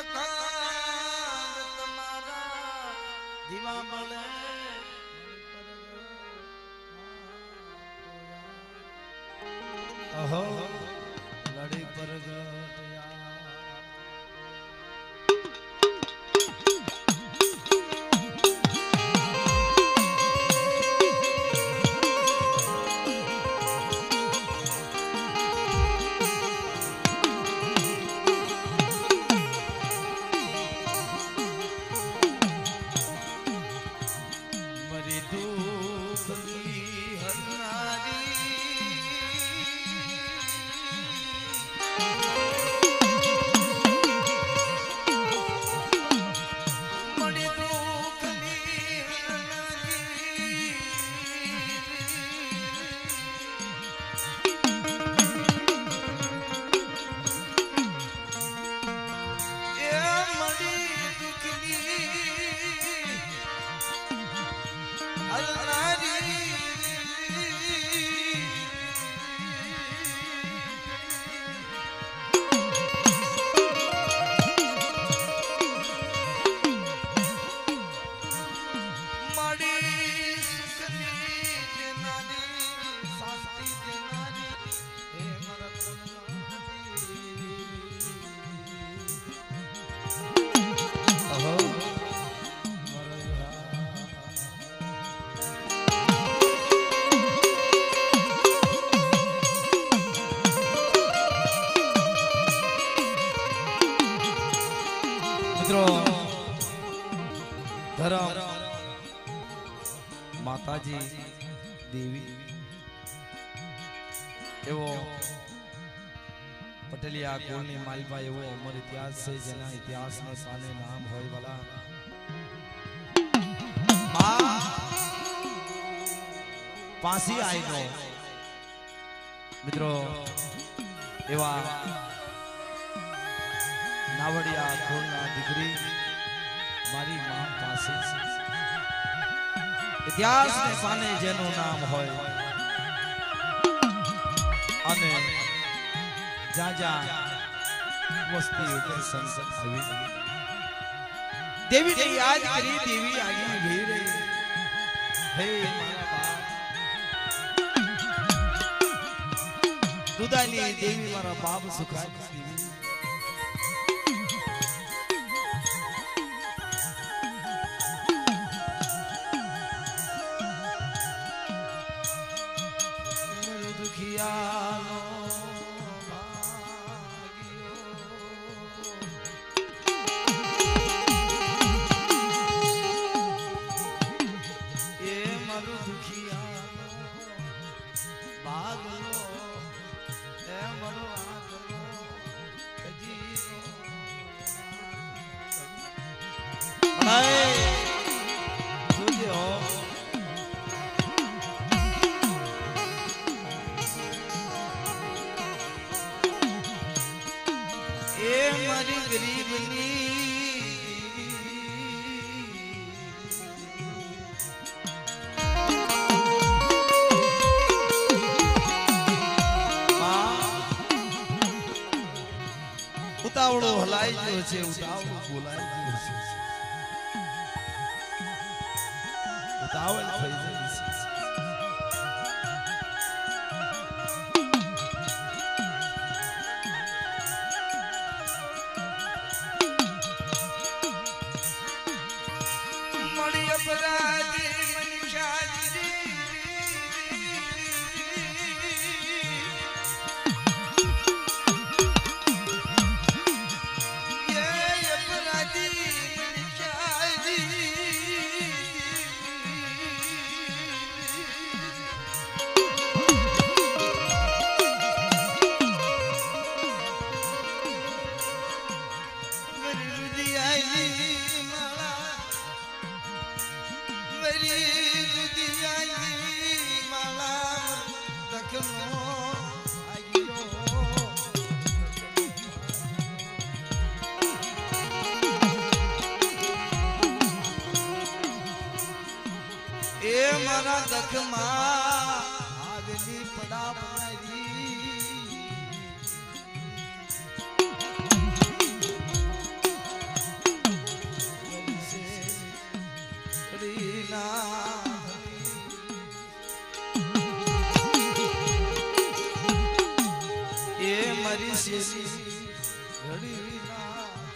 અખંડ તમારા દીવા મળે અહો લડી પરગટ ધરમ માતાજી દેવી એવો પટેલિયા કુળની માલપા એવો અમર ઇતિહાસ છે જેના ઇતિહાસને સાને નામ હોય વાલા પાસી આઈનો મિત્રો એવા નાવડિયા કુળના દીકરી મારી માં પાસે ઇતિહાસ ને સાને જેનું નામ હોય અને જાજા વસ્તી ઉપર સંસદ આવી દેવી ને યાદ કરી દેવી આગી ભી રહી હે મારા બાપ દુદાની દેવી મારા બાપ સુખાય દેવી ઉતાવળો હલાઈ ગયો છે ઉતાવળો બોલાઈ ગયો છે ઉતાવળ થઈ ગઈ છે મળી અપરાધી મનીષાજી મારા દખમાં આગલી પડા મારી શેલી ઘડી નાચ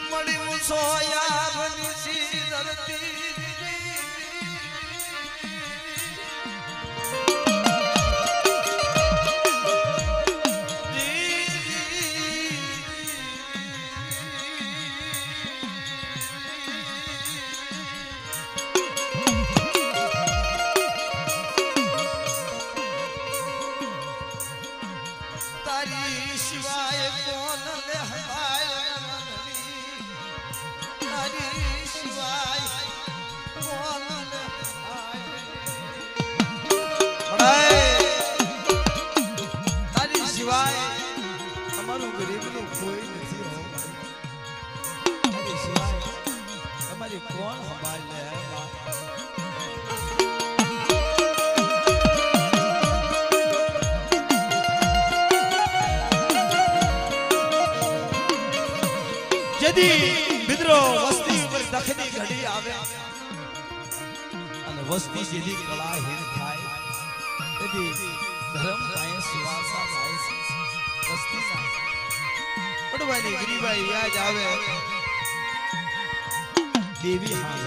મળી મુસોયા બની ધરતી કોણ સંભાળ લે જેદી મિત્રો વસ્તી ઉપર દખની ઘડી આવે અને વસ્તી જેદી કળાહીન થાય તેથી ધર્મ પાયે સુવાસા જાય છે વસ્તી ના પડવાની ગરીબાઈ યાદ આવે देवी हाँ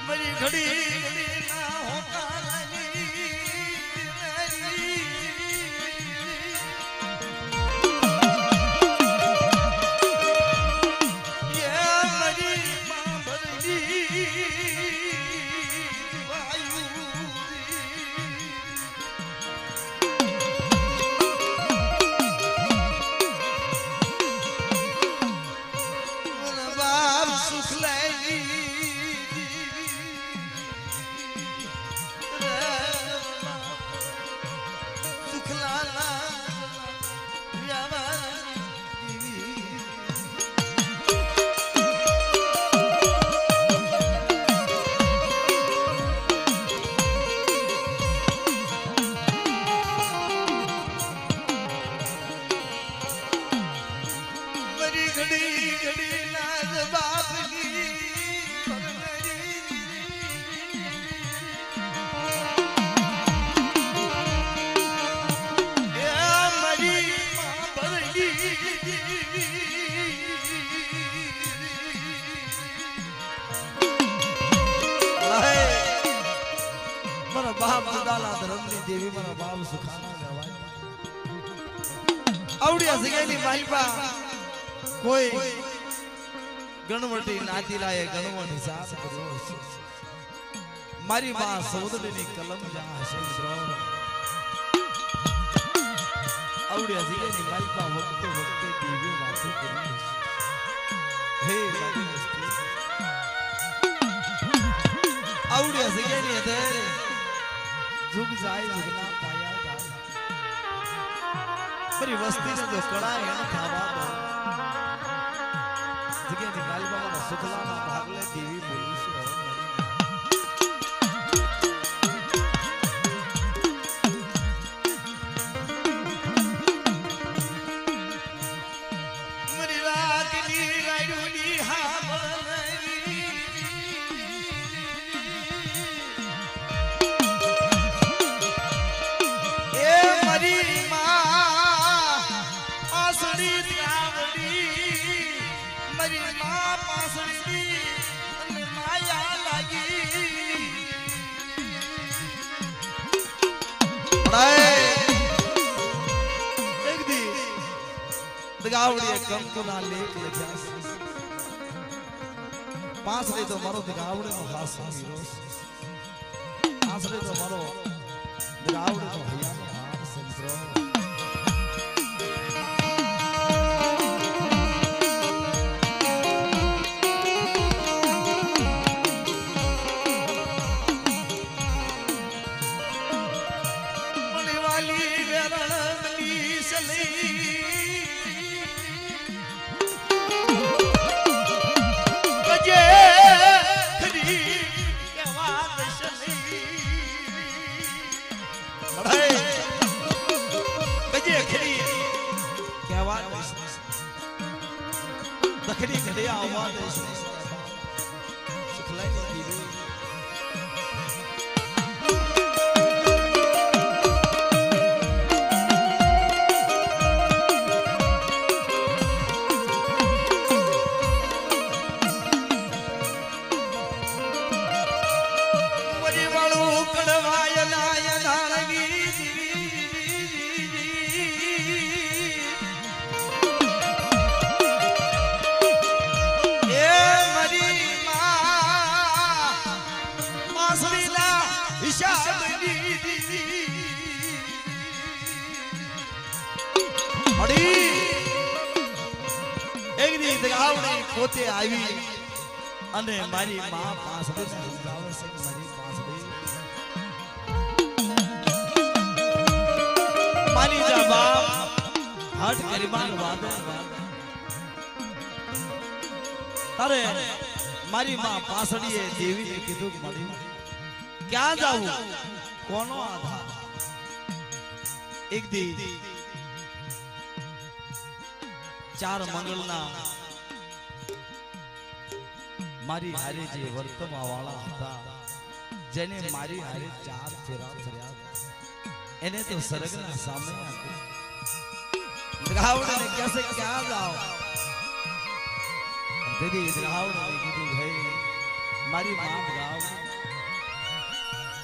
मेरी घड़ी ना होता ये मेरी मां बरदी बाप दादा धर्मनी देवी मारा बाप सुखाना गवाय आवडिया सगेली मालपा कोई गणवटी नातीलाए गणवट हिसाब કર્યો છે મારી માં સૌદરીની કલમ જ્યાં હશે મિત્રો આવડિયા સગેલી માલપા વખતે વખતે દેવી વાતો કરી હે મારી આવડિયા સગેલી અત્યારે जुग जाए जुगना पाया जाए मेरी वस्ती ने जो कड़ा है ना थावा दो जगह निकाल बाबा सुखला ना भागले देवी बोली से मेरी रात नी रायडूनी हाँ एक दी दगावड़ी कंकुना लेख लख्या पांचरे तो मारो दगावड़ी नो खास हीरो पांचरे तो मारो दगावड़ी नो भैया नो हार संतरो લખડી ઘડિયા આવવા દેશ સુખલાઈ દીધી પોતે આવી અને મારી માં પાસડે સમજાવે છે કે મારી પાસડે મારી જા બાપ હટ ગરીબાન વાદે તારે મારી માં પાસડીએ દેવીને કીધું કે મારી ક્યાં જાવું કોનો આધાર એક દી ચાર મંગળના મારી હારે જે વર્તવા વાળા હતા જેને મારી હારે ચાર ફેરા ફર્યા એને તો સરગના સામે આપ્યું દ્રાવડને કહેશે ક્યાં જાઓ દીદી દ્રાવડને કીધું ભાઈ મારી માં દ્રાવડ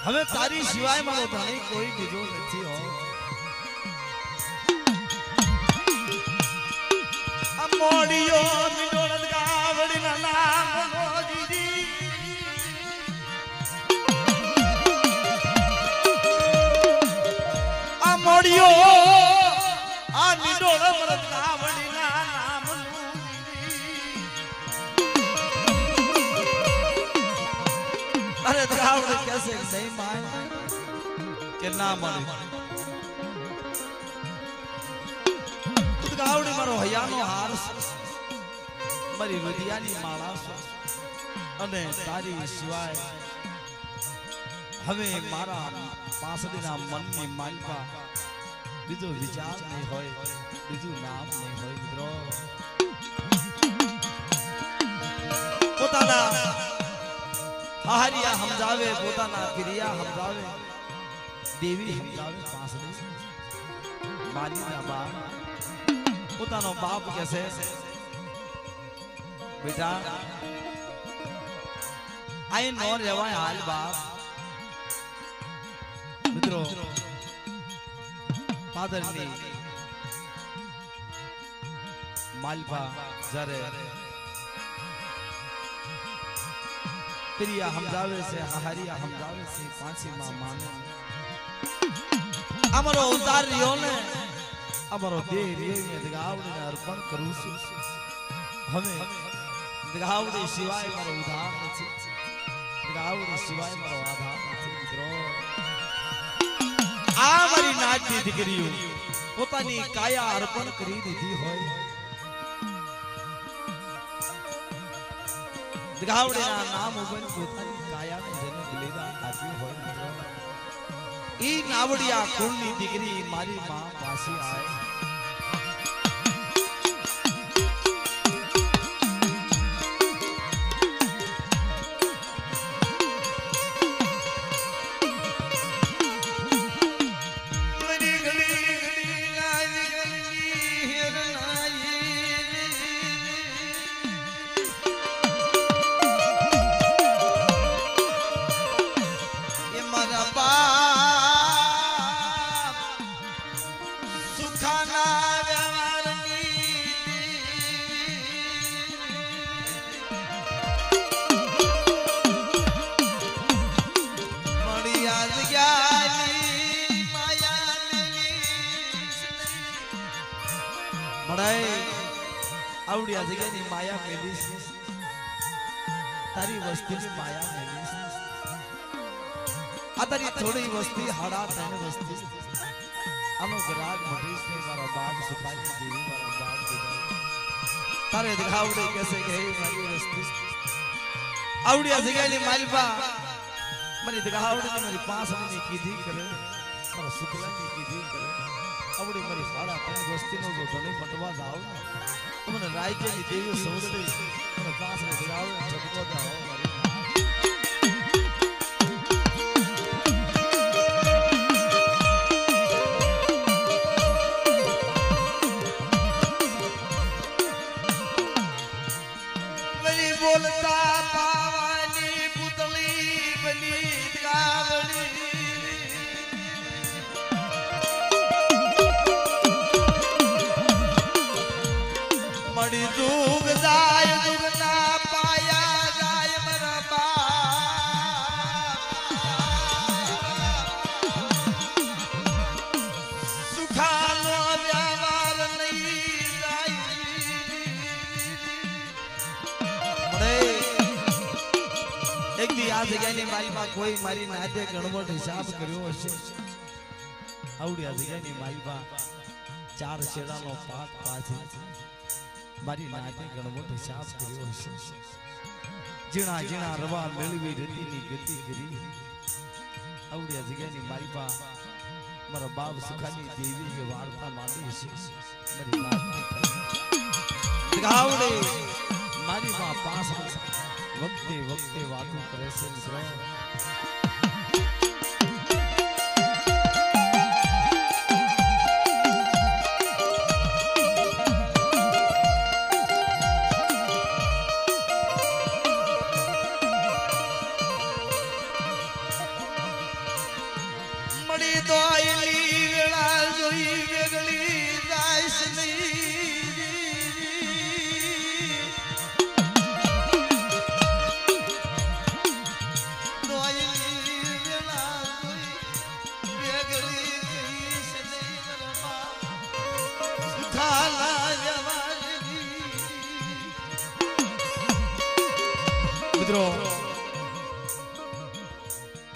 હવે તારી સિવાય મારો ધણી કોઈ બીજો નથી હો મોડિયો મિડોળ ગાવડીના નામ મોડિયો આ મિડોળ મરદ ગાવડીના નામ અરે દ્રાવડ કહેશે નહીં માન કે ના મળે ગાવડી મારો હૈયાનો હાર મારી રુદિયાની માળા અને તારી સિવાય હવે મારા પાસડીના મનની માલપા બીજો વિચાર નહીં હોય બીજું નામ નહીં હોય મિત્રો પોતાના આહારિયા સમજાવે પોતાના ક્રિયા સમજાવે દેવી સમજાવે પાસડી મારીના બાપ પોતાનો બાપ કહેશે બેટા આઈ નો રહેવાય હાલ બાપ મિત્રો ફાધરની માલપા જ્યારે પ્રિયા સમજાવે છે આહારિયા સમજાવે છે પાંચીમાં માને અમારો અવતાર રહ્યો ને અમારો દેહ રહ્યો ગાવડીને અર્પણ કરું છું હવે ગાવડી સિવાય મારો ઉધાર નથી ગાવડી સિવાય મારો આધાર નથી મિત્રો આ મારી નાચની દીકરીઓ પોતાની કાયા અર્પણ કરી દીધી હોય ગાવડીના નામ ઉપર પોતાની કાયાને જેને બલિદાન આપ્યું હોય ઈ નાવડિયા કુળની દીકરી મારી માં પાસે આય આવડી આ જગ્યાની માયા મેલીશ તારી વસ્તીની માયા મેલીશ આ તારી થોડી વસ્તી હાડા ત્રણ વસ્તી આનો ગ્રાહક મટીશ ને મારા બાપ સુપાઈ દેવી મારા બાપ દીધા તારે આવડી કહેશે કે હે મારી વસ્તી આવડી આ જગ્યાની માલપા મને આવડી મારી પાસની કીધી કરે મારા શુક્લાની કીધી કરે આવડી મારી હાડા ત્રણ વસ્તીનો જો ધણી પટવા જાવ ને તમને રાજ્યની દેવી સૌંદર્ય અને પાસને જગાવો ઝબકો દાઓ મારી બોલતા પાવાની પુતળી બની ગાવડી મળી દુગ જાય દુગના પાયા જાય મરા સુખાનો વ્યવહાર નહીં જાય એક દી આ જગ્યાની માલમાં કોઈ મારી નાતે ગણવટ હિસાબ કર્યો હશે આવડી આ જગ્યાની માલમાં 4 છેડાનો પાક પાછી મારી નાતે ગણવટ હિસાબ કર્યો હશે જીણા જીણા રવા મેળવી રતીની ગતિ કરી આવડી આ જગ્યાની માલમાં મારા બાપ સુખાની દેવી જે વાર્તા માંડી છે મારી નાતે ગાવડે મારી માં પાસ વખતે વખતે વાતો કરે છે મિત્રો મળી દોયલી વેળા જોઈ વેગળી જાય છે નહીં મિત્રો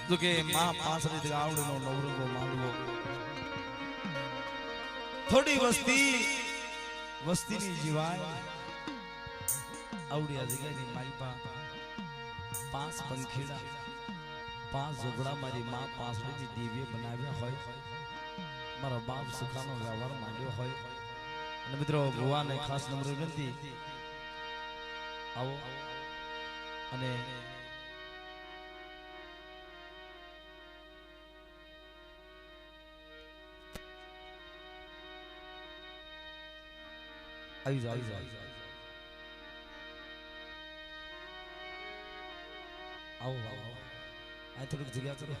તો કે માં પાસરી ગાવડીનો નવરંગો માંડવો થોડી વસ્તીની જીવાય આવડી આ જગ્યાની મારી પા 5 પંખીડા 5 ઝોપડા મારી માં પાસરીની દેવીએ બનાવ્યા હોય મારા બાપ સુખાનો વ્યવહાર માંડ્યો હોય અને મિત્રો ભગવાનને ખાસ નમ્ર વિનંતી આવો અને આવી જાઓ આવો આ થોડીક જગ્યા કરો